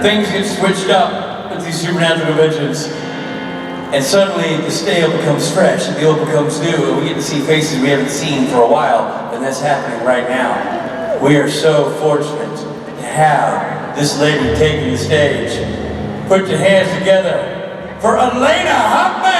things get switched up at these supernatural conventions, and suddenly the stale becomes fresh and the old becomes new, and we get to see faces we haven't seen for a while, and that's happening right now. We are so fortunate to have this lady taking the stage. Put your hands together for Alaina Huffman!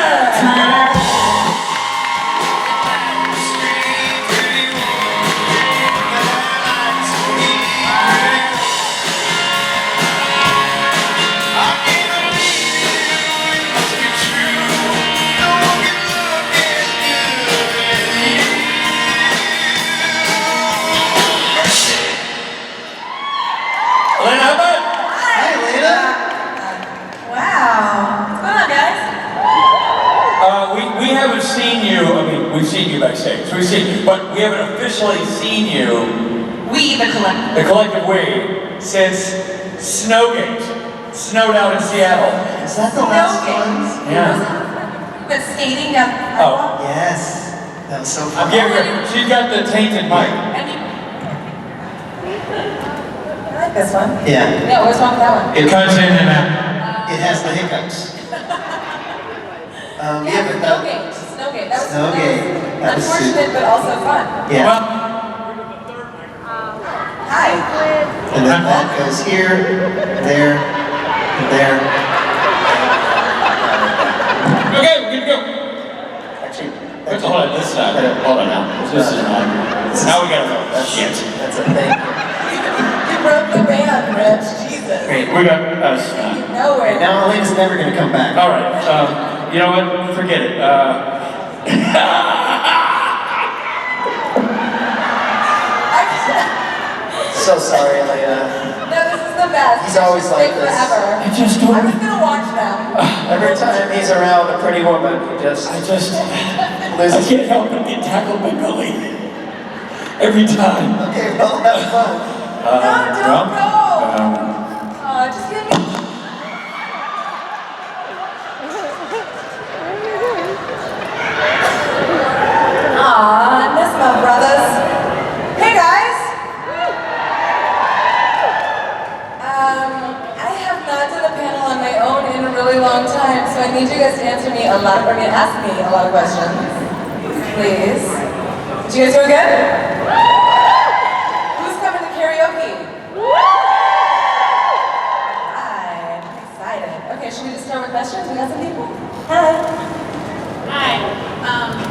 We haven't seen you, I mean, we've seen you backstage, but we haven't officially seen you. We, the collective. The collective we, since Snowgate. Snowed out in Seattle. Is that the last one? Yeah. But skating down. Oh. Yes. That was so fun. I'm giving her, she's got the tainted mic. I like this one. Yeah. Yeah, what's wrong with that one? It cuts in and out. It has the hiccups. Yeah, but Snowgate. Snowgate. That was unfortunate, but also fun. Yeah. Well, hi. And then that goes here, there, and there. okay, we're good to go. Actually, Hold on, this side. Hold on now. This is not. Now we gotta go. Shit. That's a thing. You broke the band, Rich. Jesus. Great. We got us. Nowhere. Now Alaina's never gonna come back. All right. You know what? Forget it. So sorry, Alaina. No, this is the best. He's always like this. Forever. I just I'm don't. just gonna watch them. Every time he's around a pretty woman, he just I loses. can't help but get tackled by Billy. Every time. Okay, well, have fun. No, don't go. Just give me. Aw, I miss my brothers. Hey guys. I have not done a panel on my own in a really long time, so I need you guys to ask me a lot of questions. Please. Did you guys do good? Who's coming to karaoke? Hi, I'm excited. Okay, should we just start with questions? We got some people? Hi. Hi.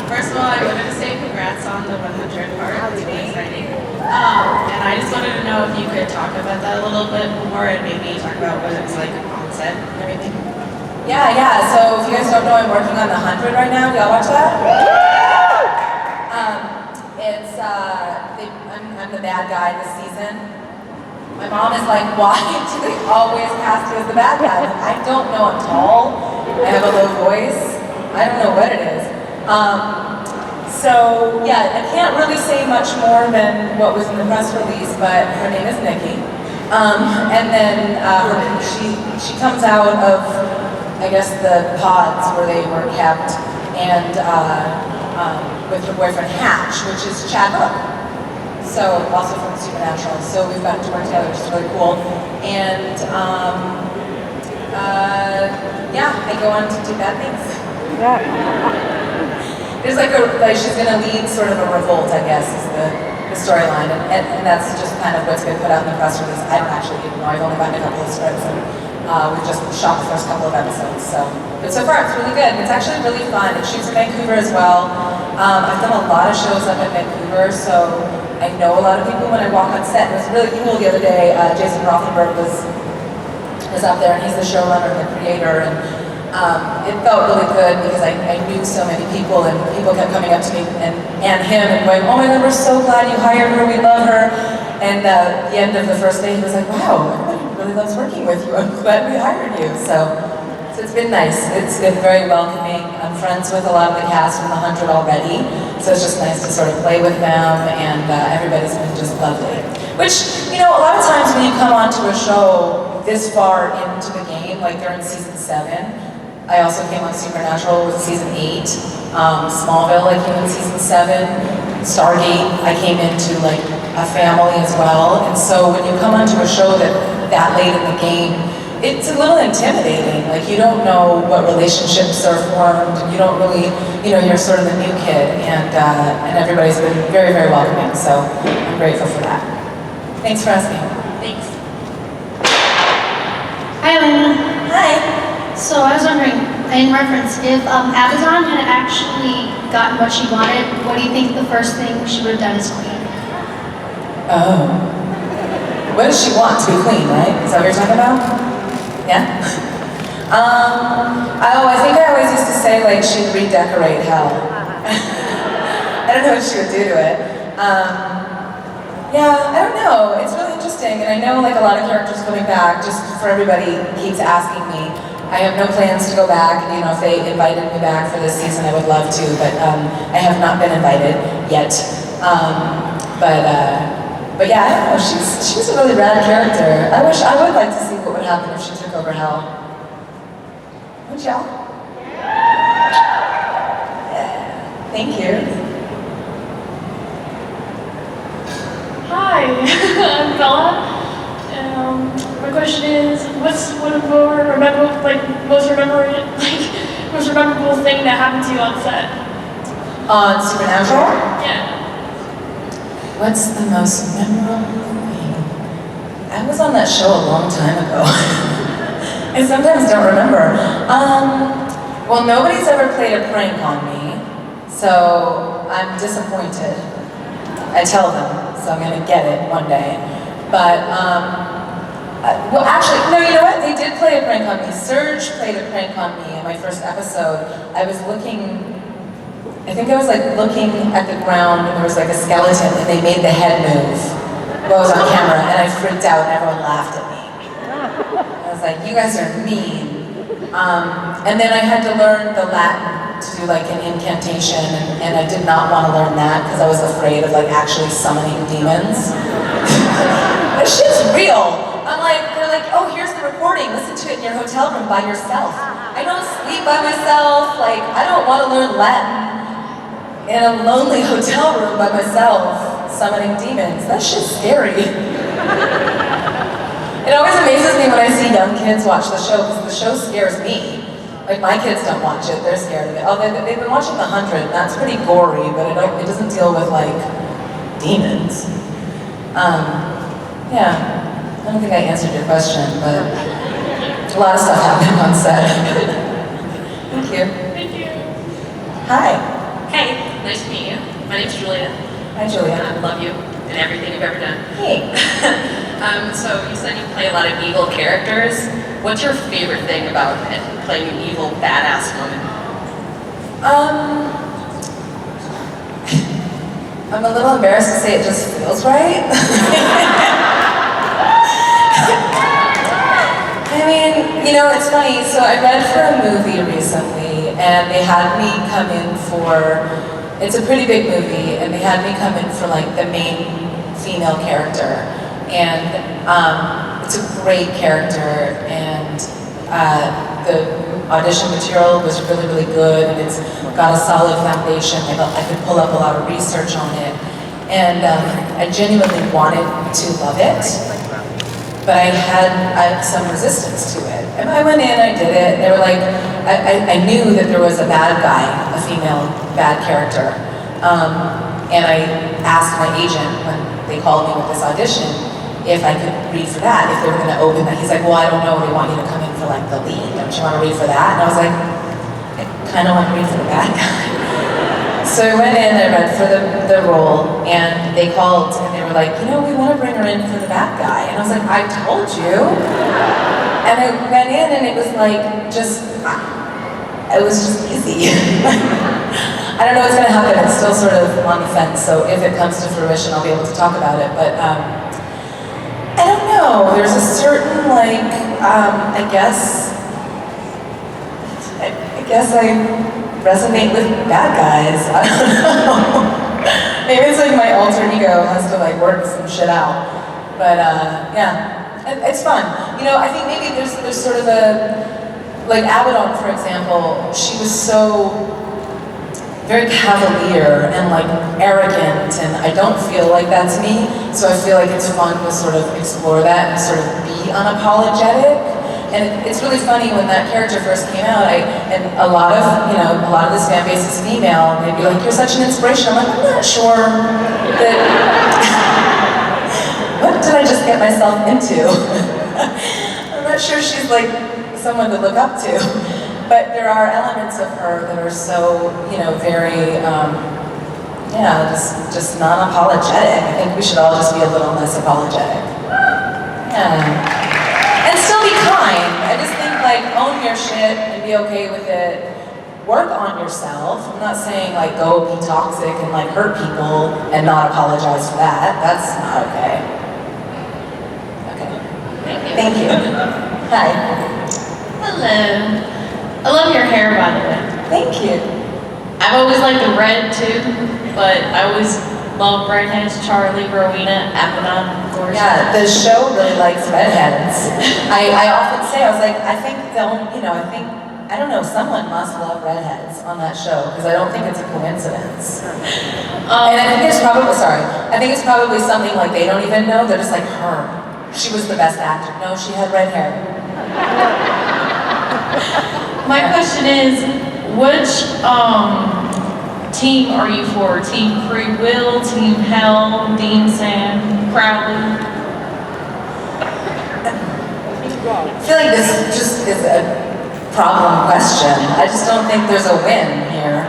First of all, I wanted to say congrats on the 100 part. It's really exciting. And I just wanted to know if you could talk about that a little bit more and maybe talk about what it's like on set and everything. Yeah. So if you guys don't know, I'm working on the 100 right now. Y'all watch that? I'm the bad guy this season. My mom is like, why do they always cast you as the bad guy? I don't know. I'm tall. I have a low voice. I don't know what it is. So yeah, I can't really say much more than what was in the press release, but her name is Nikki. And then she comes out of, I guess, the pods where they were kept, and with her boyfriend Hatch, which is Chad Hook. So also from Supernatural. So we've gotten to work together, which is really cool. And yeah, I go on to do bad things. There's like she's gonna lead sort of a revolt, I guess, is the storyline, and that's just kind of what's been put out in the press release. I don't actually even know. I've only gotten a couple of scripts, and we've just shot the first couple of episodes. But so far it's really good. It's actually really fun. It shoots in Vancouver as well. I've done a lot of shows up in Vancouver, so I know a lot of people when I walk on set. It was really cool the other day. Jason Rothenberg was up there, and he's the showrunner and the creator, and it felt really good because I knew so many people, and people kept coming up to me and him and going, oh my God, we're so glad you hired her, we love her. And at the end of the first day, he was like, wow, everybody really loves working with you. I'm glad we hired you. So it's been nice. It's been very welcoming. I'm friends with a lot of the cast from the 100 already, so it's just nice to sort of play with them, and everybody's been just lovely. Which, you know, a lot of times when you come onto a show this far into the game, like they're in season 7, I also came on Supernatural with season 8, Smallville I came in season 7, Stargate I came into like a family as well, and so when you come onto a show that late in the game, it's a little intimidating. Like you don't know what relationships are formed. You don't really, you're sort of the new kid, and everybody's been very, very welcoming. So I'm grateful for that. Thanks for asking. Thanks. Hi, Alaina. Hi. So I was wondering, in reference, if Amazon had actually gotten what she wanted, what do you think the first thing she would have done as queen? Oh. What does she want? To be queen, right? Is that what you're talking about? Yeah? I think I always used to say, like, she'd redecorate hell. I don't know what she would do to it. Yeah, I don't know. It's really interesting, and I know, like, a lot of characters coming back, just for everybody keeps asking me. I have no plans to go back. If they invited me back for this season, I would love to, but I have not been invited yet. But yeah, I don't know. She's a really rad character. I would like to see what would happen if she took over hell. Would y'all? Yeah. Thank you. Hi, I'm Bella. My question is, what's one of your most memorable thing that happened to you on set? On Supernatural? Yeah. What's the most memorable thing? I was on that show a long time ago. I sometimes don't remember. Well, nobody's ever played a prank on me, so I'm disappointed. I tell them, so I'm gonna get it one day. But, well, actually, no, you know what? They did play a prank on me. Serge played a prank on me in my first episode. I think I was like looking at the ground and there was like a skeleton and they made the head move while I was on camera, and I freaked out and everyone laughed at me. I was like, you guys are mean. And then I had to learn the Latin to do like an incantation, and I did not want to learn that because I was afraid of like actually summoning demons. This shit's real. They're like, oh, here's the recording. Listen to it in your hotel room by yourself. I don't sleep by myself. Like, I don't want to learn Latin in a lonely hotel room by myself, summoning demons. That shit's scary. It always amazes me when I see young kids watch the show, because the show scares me. Like, my kids don't watch it, they're scared of it. Oh, they've been watching The 100, and that's pretty gory, but it doesn't deal with, like, demons. Yeah. I don't think I answered your question, but a lot of stuff happened on set. Thank you. Thank you. Hi. Hey, nice to meet you. My name's Julia. Hi, Julia. I love you and everything you've ever done. Hey. So you said you play a lot of evil characters. What's your favorite thing about it, playing an evil, badass woman? I'm a little embarrassed to say it just feels right. I mean, it's funny. So I read for a movie recently, and they had me come in for, it's a pretty big movie, and they had me come in for like the main female character. And it's a great character, and the audition material was really, really good, and it's got a solid foundation. I could pull up a lot of research on it, and I genuinely wanted to love it. But I had some resistance to it. And I went in, I did it, they were like, I knew that there was a bad guy, a female bad character. And I asked my agent when they called me with this audition if I could read for that, if they were gonna open that. He's like, well, I don't know, they want you to come in for like the lead. Don't you wanna read for that? And I was like, I kinda wanna read for the bad guy. So I went in, I read for the role, and they called and they were like, we want to bring her in for the bad guy. And I was like, I told you. And I went in and it was like, it was just easy. I don't know what's going to happen. It's still sort of on the fence, so if it comes to fruition, I'll be able to talk about it. But I don't know. There's a certain, I guess I resonate with bad guys. I don't know. Maybe it's like my alter ego has to like work some shit out. But yeah, it's fun. I think maybe there's sort of like Abaddon, for example, she was so very cavalier and like arrogant, and I don't feel like that's me. So I feel like it's fun to sort of explore that and sort of be unapologetic. And it's really funny when that character first came out, and a lot of this fan base is female, and they'd be like, you're such an inspiration. I'm like, I'm not sure that, what did I just get myself into? I'm not sure she's like someone to look up to. But there are elements of her that are so, very, just non-apologetic. I think we should all just be a little less apologetic. Yeah. And still be kind. I just think like own your shit and be okay with it. Work on yourself. I'm not saying like go be toxic and like hurt people and not apologize for that. That's not okay. Okay. Thank you. Hi. Hello. I love your hair, by the way. Thank you. I've always liked the red too, but I always love redheads. Charlie, Rowena, Abaddon, of course. Yeah, the show really likes redheads. I often say, I was like, I think I don't know, someone must love redheads on that show, because I don't think it's a coincidence. And I think it's probably something like they don't even know, they're just like, her. She was the best actor. No, she had red hair. My question is, which team are you for? Team Free Will, Team Hell, Dean Sam, Crowley? I feel like this just is a problem question. I just don't think there's a win here.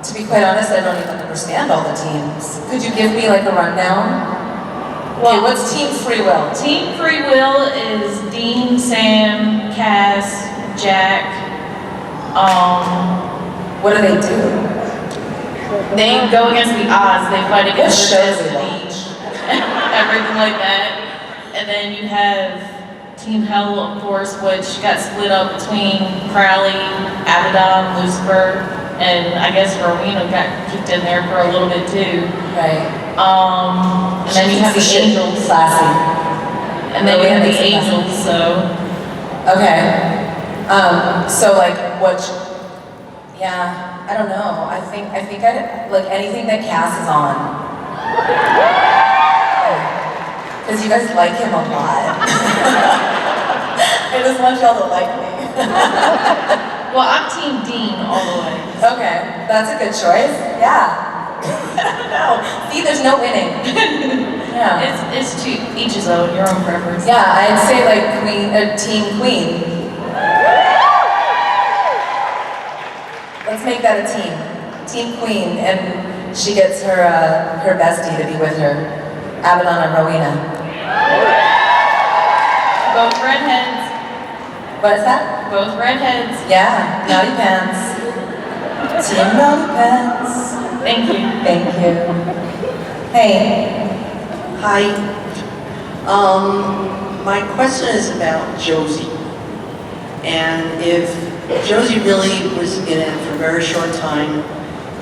To be quite honest, I don't even understand all the teams. Could you give me like a rundown? Okay, what's Team Free Will? Team Free Will is Dean, Sam, Cass, Jack. What do they do? They go against the odds. They fight against their shows they destiny, everything like that. And then you have Team Hell, of course, which got split up between Crowley, Abaddon, Lucifer, and I guess Rowena got kicked in there for a little bit too. Right. And then you have the angels. Classy. And then you have the angels, so. Okay. So like yeah, I don't know. I think I like anything that Cass is on. Because you guys like him a lot. I just want y'all to like me. Well, I'm Team Dean all the way. Okay, that's a good choice. Yeah. No. See, there's no winning. Yeah. It's to each his own, your own preference. Yeah, I'd say like Team Queen. Let's make that a team. Team Queen, and she gets her bestie to be with her, Abaddon and Rowena. Both redheads. What is that? Both redheads. Yeah, Naughty Pants. Team Naughty Pants. Thank you. Thank you. Hey. Hi. My question is about Josie. And if Josie really was in it for a very short time,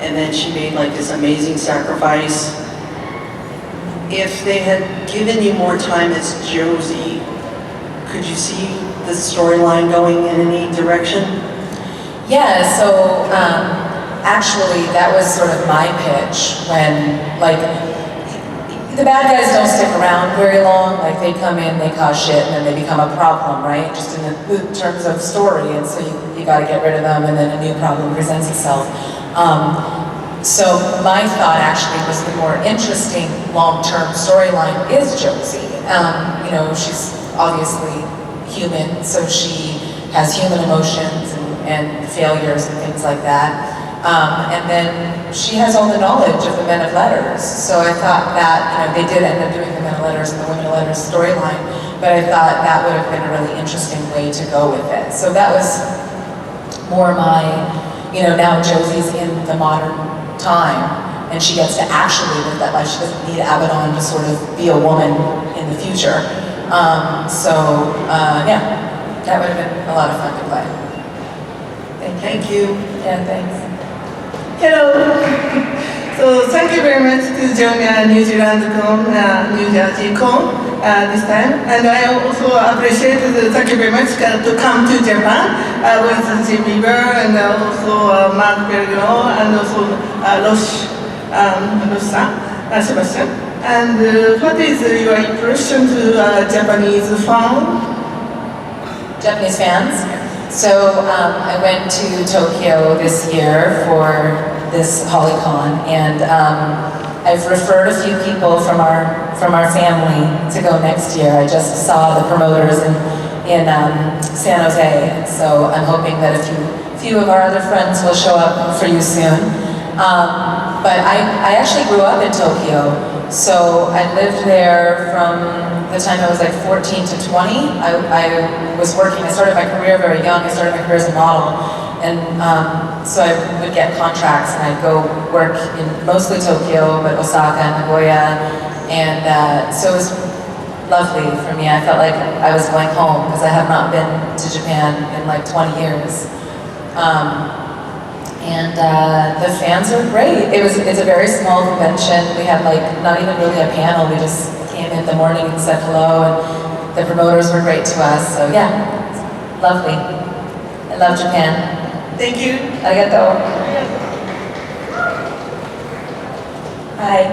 and then she made like this amazing sacrifice, if they had given you more time as Josie, could you see the storyline going in any direction? Yeah, so actually that was sort of my pitch when, like, the bad guys don't stick around very long. Like, they come in, they cause shit, and then they become a problem, right? Just in the terms of story, and so you gotta get rid of them, and then a new problem presents itself. So my thought actually was the more interesting long-term storyline is Josie. She's obviously human, so she has human emotions and failures and things like that. And then she has all the knowledge of the men of letters. So I thought that, they did end up doing the men of letters and the women of letters storyline, but I thought that would have been a really interesting way to go with it. So that was more my, now Josie's in the modern time, and she gets to actually live that life. She doesn't need Abaddon to sort of be a woman in the future. Yeah, that would have been a lot of fun to play. Thank you. Yeah, thanks. Hello. So thank you very much to join New NJCon this time. And I also appreciate thank you very much to come to Japan with Jim Bieber and also Mark Bergano and also Sebastian. And what is your impression to Japanese fan? Japanese fans. So I went to Tokyo this year for this HollyCon, and I've referred a few people from our family to go next year. I just saw the promoters in San Jose, and so I'm hoping that a few of our other friends will show up for you soon. But I actually grew up in Tokyo, so I lived there from the time I was like 14 to 20. I was working, I started my career very young. I started my career as a model, and so I would get contracts and I'd go work in mostly Tokyo, but Osaka and Nagoya, and so it was lovely for me. I felt like I was going home because I have not been to Japan in like 20 years. And the fans are great. It's a very small convention. We had like not even really a panel. We just came in the morning and said hello, and the promoters were great to us. So yeah, it's lovely. I love Japan. Thank you. Arigato. Hi.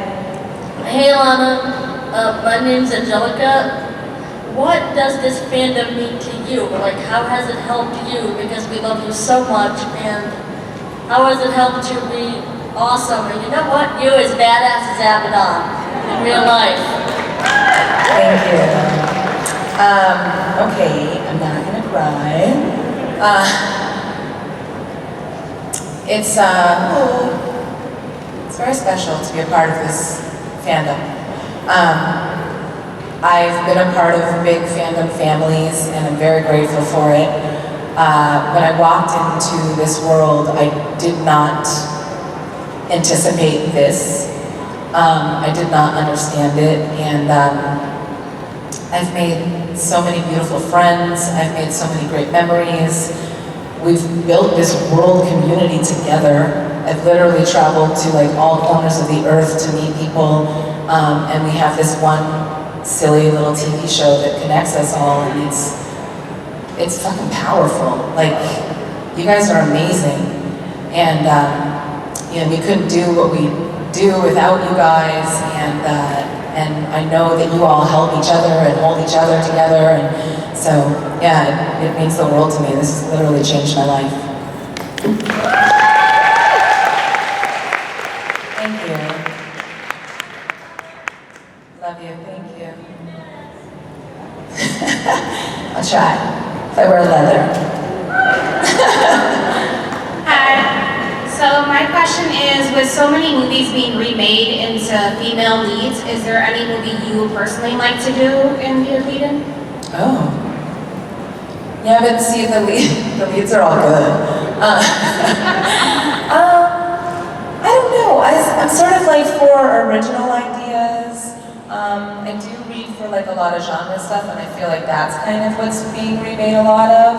Hey Alana, my name's Angelica. What does this fandom mean to you? Like, how has it helped you? Because we love you so much, and how has it helped you be awesome? And you know what? You as badass as Abaddon in real life. Thank you. Okay, I'm not gonna cry. It's very special to be a part of this fandom. I've been a part of big fandom families, and I'm very grateful for it. When I walked into this world, I did not anticipate this. I did not understand it, and I've made so many beautiful friends. I've made so many great memories. We've built this world community together. I've literally traveled to like all corners of the earth to meet people, and we have this one silly little TV show that connects us all, and it's fucking powerful. Like, you guys are amazing, and you know, we couldn't do what we do without you guys, and I know that you all help each other and hold each other together, and so yeah, it means the world to me. This has literally changed my life. Thank you. Love you, thank you. I'll try, if I wear leather. Hi. So my question is, with so many movies being remade into female leads, is there any movie you would personally like to do and be a lead in? Oh. Yeah, but see, the leads are all good. I don't know. I'm sort of like for original ideas. I do read for like a lot of genre stuff, and I feel like that's kind of what's being remade a lot of.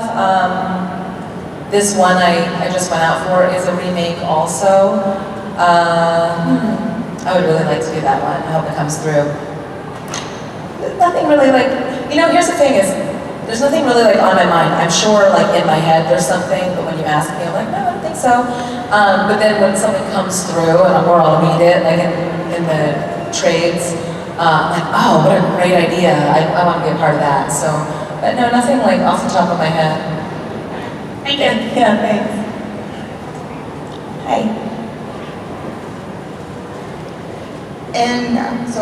This one I just went out for is a remake also. I would really like to do that one. I hope it comes through. Nothing really like, you know, here's the thing is, there's nothing really like on my mind. I'm sure like in my head there's something, but when you ask me, I'm like, no, I don't think so. But then when something comes through, or I'll read it, like in the trades, like, oh, what a great idea. I want to be a part of that. So, but no, nothing like off the top of my head. Thank you. Yeah, thanks. Hi. And so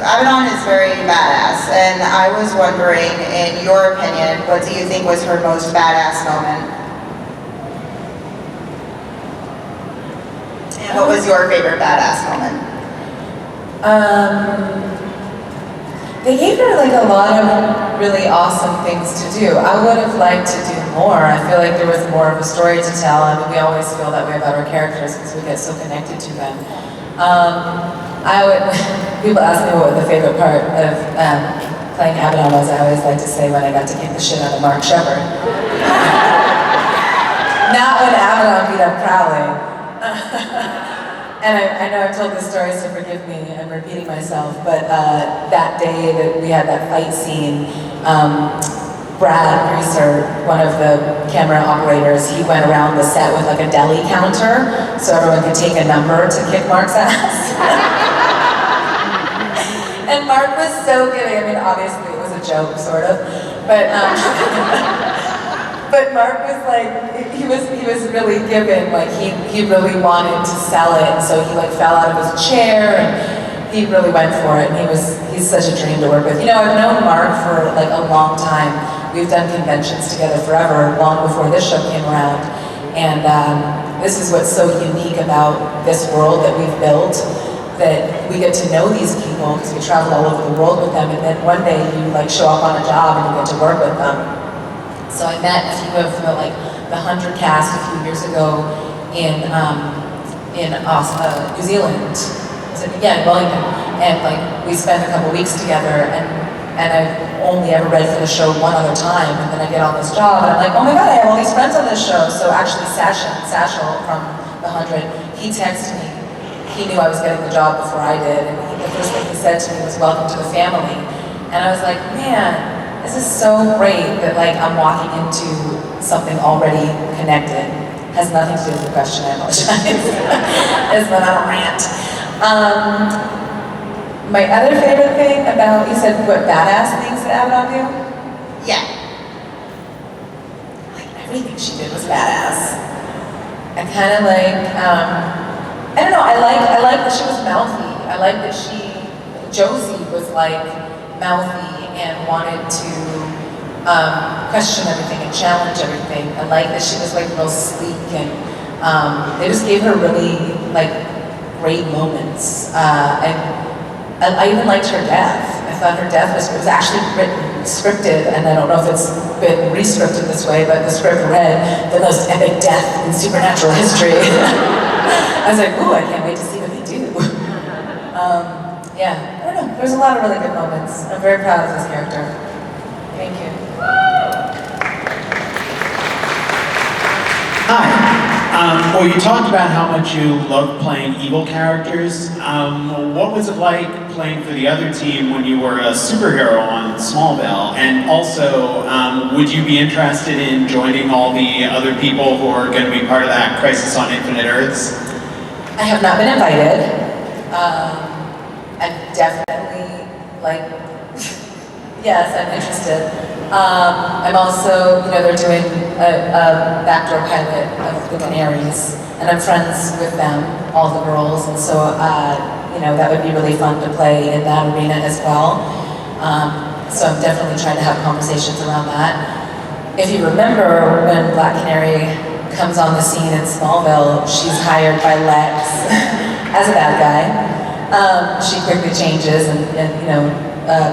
Abaddon is very badass, and I was wondering, in your opinion, what do you think was her most badass moment? And what was your favorite badass moment? They gave her like a lot of really awesome things to do. I would have liked to do more. I feel like there was more of a story to tell. I mean, we always feel that way about our characters because we get so connected to them. People ask me what the favorite part of playing Abaddon was. I always like to say when I got to kick the shit out of Mark Shepard. Not when Abaddon beat up Crowley. And I know I've told this story, so forgive me, I'm repeating myself, but that day that we had that fight scene, Brad Greaser, one of the camera operators, he went around the set with like a deli counter so everyone could take a number to kick Mark's ass. And Mark was so giving. I mean, obviously it was a joke, sort of. But but Mark was like, he was really given, like he really wanted to sell it, and so he like fell out of his chair, and he really went for it, and he's such a dream to work with. You know, I've known Mark for like a long time. We've done conventions together forever, long before this show came around, and this is what's so unique about this world that we've built, that we get to know these people because we travel all over the world with them, and then one day you like show up on a job and you get to work with them. So I met a few of the 100 cast a few years ago in New Zealand. Yeah, in Wellington, and like we spent a couple weeks together, and I've only ever read for the show one other time, and then I get on this job, and I'm like, oh my god, I have all these friends on this show. So actually, Sashel from the 100, he texted me. He knew I was getting the job before I did, and the first thing he said to me was, "Welcome to the family." And I was like, man. This is so great that like I'm walking into something already connected. Has nothing to do with the question, I apologize. It's not on a rant. My other favorite thing about, you said what badass things that Abaddon do? Yeah. Like everything she did was badass. I kind of like, I don't know, I like that she was mouthy. I like that Josie was like mouthy and wanted to question everything and challenge everything. I like that she was like real sleek, and they just gave her really like great moments. And I even liked her death. I thought her death was actually scripted, and I don't know if it's been re-scripted this way, but the script read, "The most epic death in supernatural history." I was like, ooh, I can't wait to see what they do. Yeah, I don't know. There's a lot of really good moments. I'm very proud of this character. Thank you. Hi. Well, you talked about how much you love playing evil characters. What was it like playing for the other team when you were a superhero on Smallville? And also, would you be interested in joining all the other people who are going to be part of that Crisis on Infinite Earths? I have not been invited. I'm definitely, like, yes, I'm interested. I'm also, they're doing a backdoor pilot of the Canaries, and I'm friends with them, all the girls, and so, that would be really fun to play in that arena as well. So I'm definitely trying to have conversations around that. If you remember, when Black Canary comes on the scene in Smallville, she's hired by Lex as a bad guy. She quickly changes and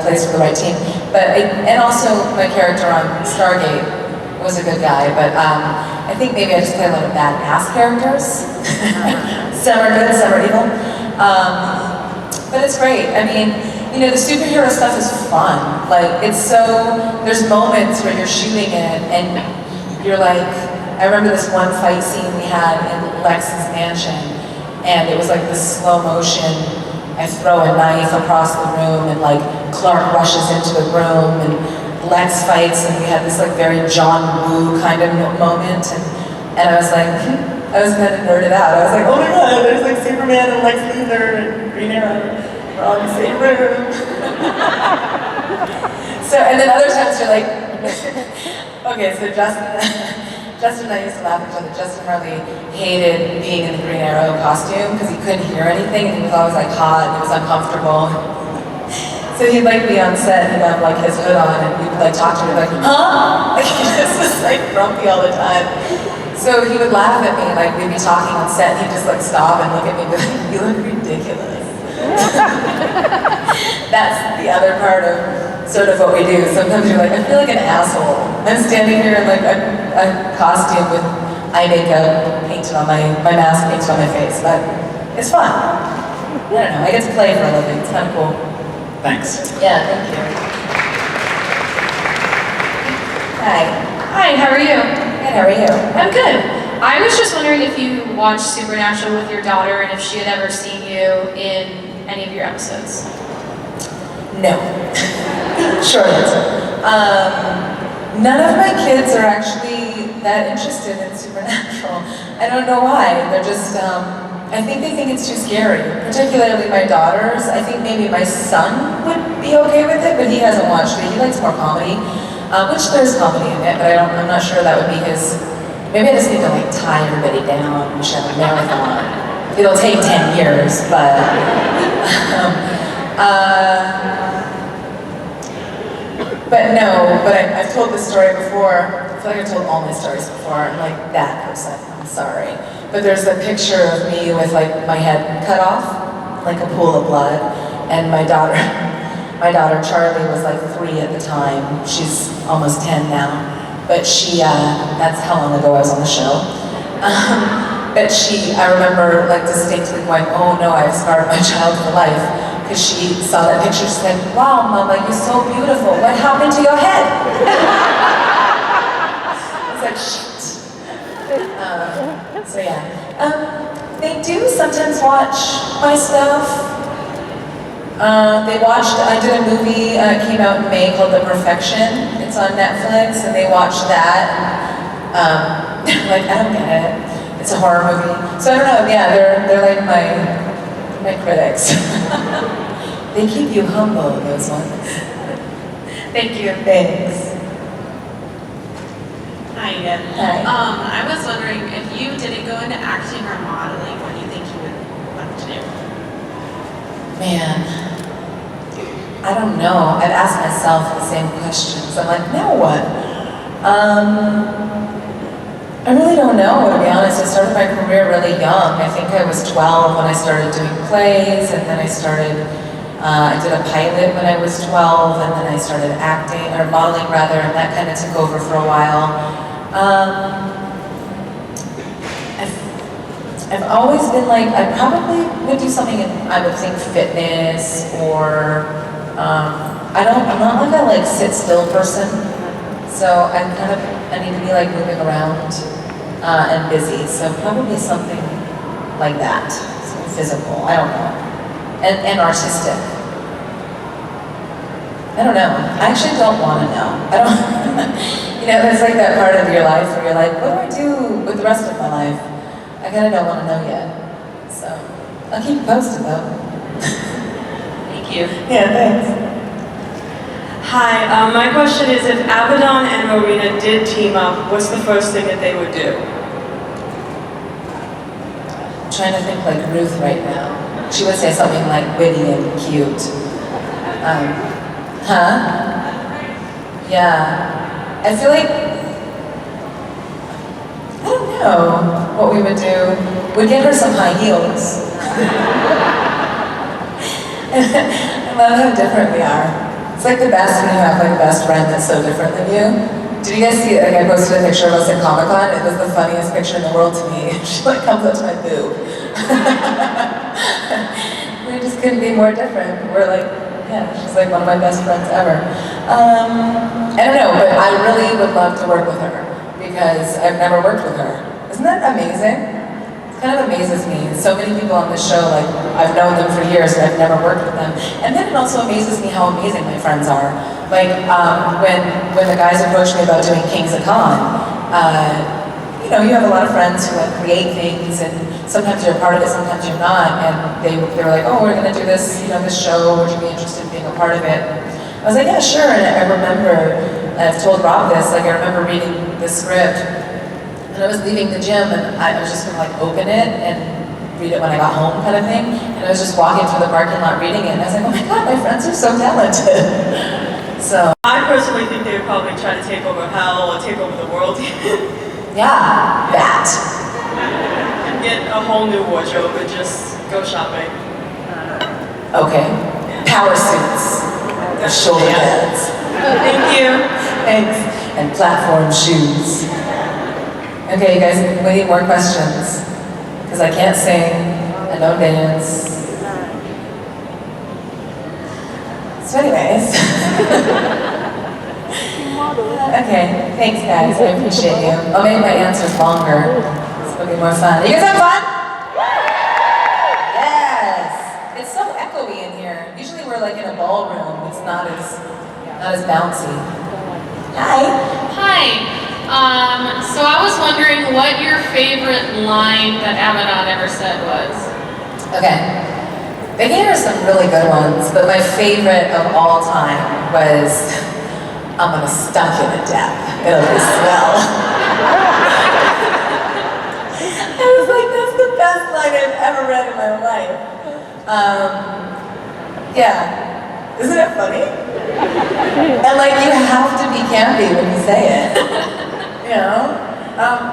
plays for the right team. And also my character on Stargate was a good guy, but I think maybe I just play a lot of badass characters. Some are good, some are evil. But it's great. I mean, the superhero stuff is fun. Like, there's moments where you're shooting it and you're like, I remember this one fight scene we had in Lex's mansion, and it was like this slow motion. I throw a knife across the room, and like Clark rushes into the room, and Lex fights, and we had this like very John Woo kind of moment, and I was like, I was kind of nerded out. I was like, oh my god, there's like Superman and Lex Luthor and Green Arrow, we're all in the same room. So, and then other times you're like, okay, so Justin and I used to laugh at each other. Justin really hated being in the Green Arrow costume because he couldn't hear anything, and he was always like hot and it was uncomfortable. So he'd like be on set and he'd have like his hood on, and we'd like talk to him like, huh? Like he just was like grumpy all the time. So he would laugh at me, like we'd be talking on set, and he'd just like stop and look at me and be like, you look ridiculous. That's the other part of sort of what we do. Sometimes you're like, I feel like an asshole. I'm standing here in like a costume with eye makeup painted on my mask painted on my face, but it's fun. I don't know, I get to play for a living, it's kind of cool. Thanks. Yeah, thank you. Hi. Hi, how are you? Good, how are you? I'm good. I was just wondering if you watched Supernatural with your daughter and if she had ever seen you in any of your episodes. No. Short answer. None of my kids are actually that interested in Supernatural. I don't know why. They're just, I think they think it's too scary, particularly my daughters. I think maybe my son would be okay with it, but he hasn't watched it. He likes more comedy, which there's comedy in it, but I'm not sure that would be his. Maybe I just need to like tie everybody down and shove a marathon. It'll take 10 years, but I've told this story before. I feel like I've told all my stories before. I'm like that person. I'm sorry. But there's a picture of me with like my head cut off, like a pool of blood, and my daughter Charlie was like 3 at the time. She's almost 10 now, but that's how long ago I was on the show. But I remember like distinctly going, oh no, I've scarred my child for life, because she saw that picture. She said, wow, Mom, like you're so beautiful. What happened to your head? I was like, shit. So yeah, they do sometimes watch my stuff. I did a movie, it came out in May called The Perfection. It's on Netflix, and they watched that. Like, I don't get it. It's a horror movie. So I don't know, yeah, they're like my critics. They keep you humble, those ones. Thank you. Thanks. Hi again. Hi. I was wondering if you didn't go into acting or modeling, what do you think you would want to do? Man, I don't know. I've asked myself the same questions. I'm like, now what? I really don't know, to be honest. I started my career really young. I think I was 12 when I started doing plays, and then I did a pilot when I was 12, and then I started acting, or modeling rather, and that kind of took over for a while. I've always been like, I probably would do something in, I would think, fitness, or I'm not like a like sit still person, so I need to be like moving around and busy, so probably something like that, something physical, I don't know, and artistic. I don't know. I actually don't want to know. I don't, there's like that part of your life where you're like, what do I do with the rest of my life? I kind of don't want to know yet. So, I'll keep you posted though. Thank you. Yeah, thanks. Hi, my question is, if Abaddon and Marina did team up, what's the first thing that they would do? I'm trying to think like Ruth right now. She would say something like witty and cute. Yeah. I feel like, I don't know what we would do. We'd get her some high heels. I love how different we are. It's like the best when you have like a best friend that's so different than you. Did you guys see it? Like I posted a picture of us at Comic-Con. It was the funniest picture in the world to me. She like comes up to my boob. We just couldn't be more different. We're like, yeah, she's like one of my best friends ever. I don't know, but I really would love to work with her because I've never worked with her. Isn't that amazing? It kind of amazes me. So many people on this show, like I've known them for years and I've never worked with them. And then it also amazes me how amazing my friends are. Like when the guys approached me about doing Kings of Con, you have a lot of friends who like create things, and sometimes you're a part of it, sometimes you're not. And they were like, oh, we're gonna do this, this show. Would you be interested in being a part of it? I was like, yeah, sure. And I remember, I've told Rob this, like I remember reading the script, and I was leaving the gym, and I was just gonna like open it and read it when I got home, kind of thing. And I was just walking through the parking lot reading it, and I was like, oh my god, my friends are so talented. So I personally think they would probably try to take over hell or take over the world. Yeah, that. And get a whole new wardrobe and just go shopping. Okay. Power suits. Shoulder pads. Thank you. Thanks. And platform shoes. Okay, you guys, we need more questions. Because I can't sing, I don't dance. So anyways. Okay, thanks guys, I appreciate you. I'll make my answers longer, so it'll be more fun. You guys have fun? Yes! It's so echoey in here. Usually we're like in a ballroom, it's not as bouncy. Hi! Hi. So I was wondering what your favorite line that Abaddon ever said was. Okay. They gave her some really good ones, but my favorite of all time was, I'm gonna stunk you to death. It'll be swell. I was like, that's the best line I've ever read in my life. Yeah. Isn't it funny? And like, you have to be campy when you say it. You know?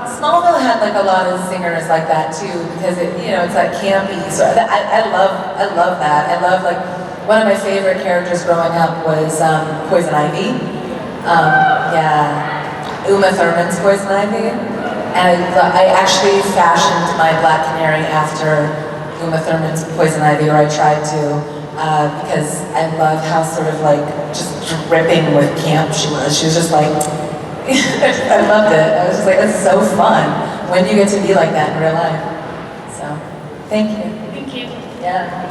Smallville had like a lot of singers like that too, because it, you know, it's like campy. So I love that. I love, like, one of my favorite characters growing up was Poison Ivy. Yeah, Uma Thurman's Poison Ivy. And I actually fashioned my Black Canary after Uma Thurman's Poison Ivy, or I tried to, because I love how sort of like just dripping with camp she was. She was just like, I loved it. I was just like, it's so fun when you get to be like that in real life. So, thank you. Thank you. Yeah.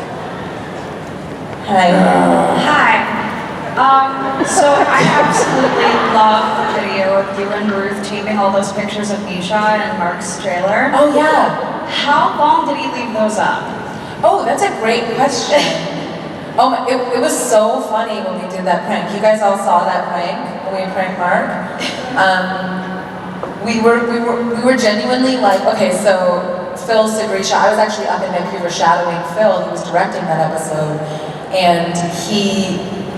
Hi. Hi. So I absolutely love the video of you and Ruth taping all those pictures of Nisha and Mark's trailer. Oh yeah. How long did he leave those up? Oh, that's a great question. Oh, it was so funny when we did that prank. You guys all saw that prank when we pranked Mark. We were genuinely like, okay, so Phil Sigrisha, I was actually up in Vancouver shadowing Phil, he was directing that episode, and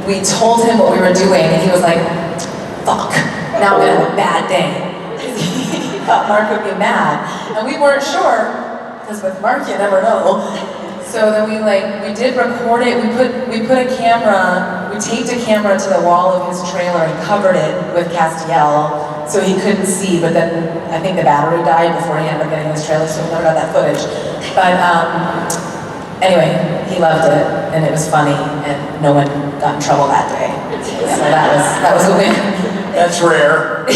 we told him what we were doing, and he was like, fuck, now I'm gonna have a bad day. He thought Mark would be mad, and we weren't sure, because with Mark you never know. So then we did record it, we put a camera, we taped a camera to the wall of his trailer and covered it with Castiel so he couldn't see, but then I think the battery died before he ended up getting his trailer, so we never got that footage. But anyway, he loved it and it was funny and no one got in trouble that day. So that was a win. That's rare.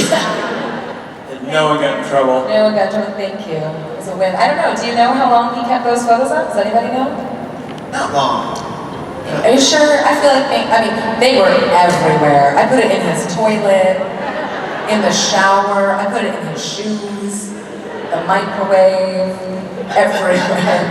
No one got in trouble. No one got in trouble, thank you. It was a win. I don't know, do you know how long he kept those photos up? Does anybody know? Not long. Are you sure? I feel like they were everywhere. I put it in his toilet, in the shower, I put it in his shoes, the microwave, everywhere.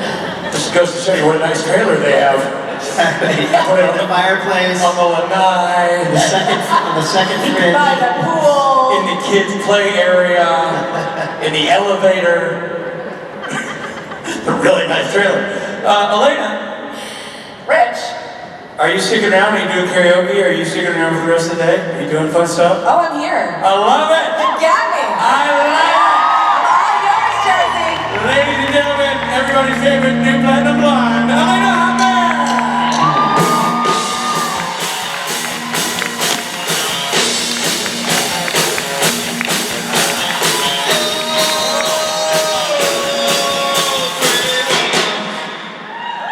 Just goes to show you what a nice trailer they have. Put it in the fireplace. On the lanai. On the second fridge. By the pool. In the kids' play area. In the elevator. A really nice trailer. Alaina. Rich. Are you sticking around? Are you doing karaoke? Are you sticking around for the rest of the day? Are you doing fun stuff? Oh, I'm here. I love it. You got me. I love it. I'm all yours, Josie. Ladies and gentlemen, everybody's favorite new platinum blonde, Alaina.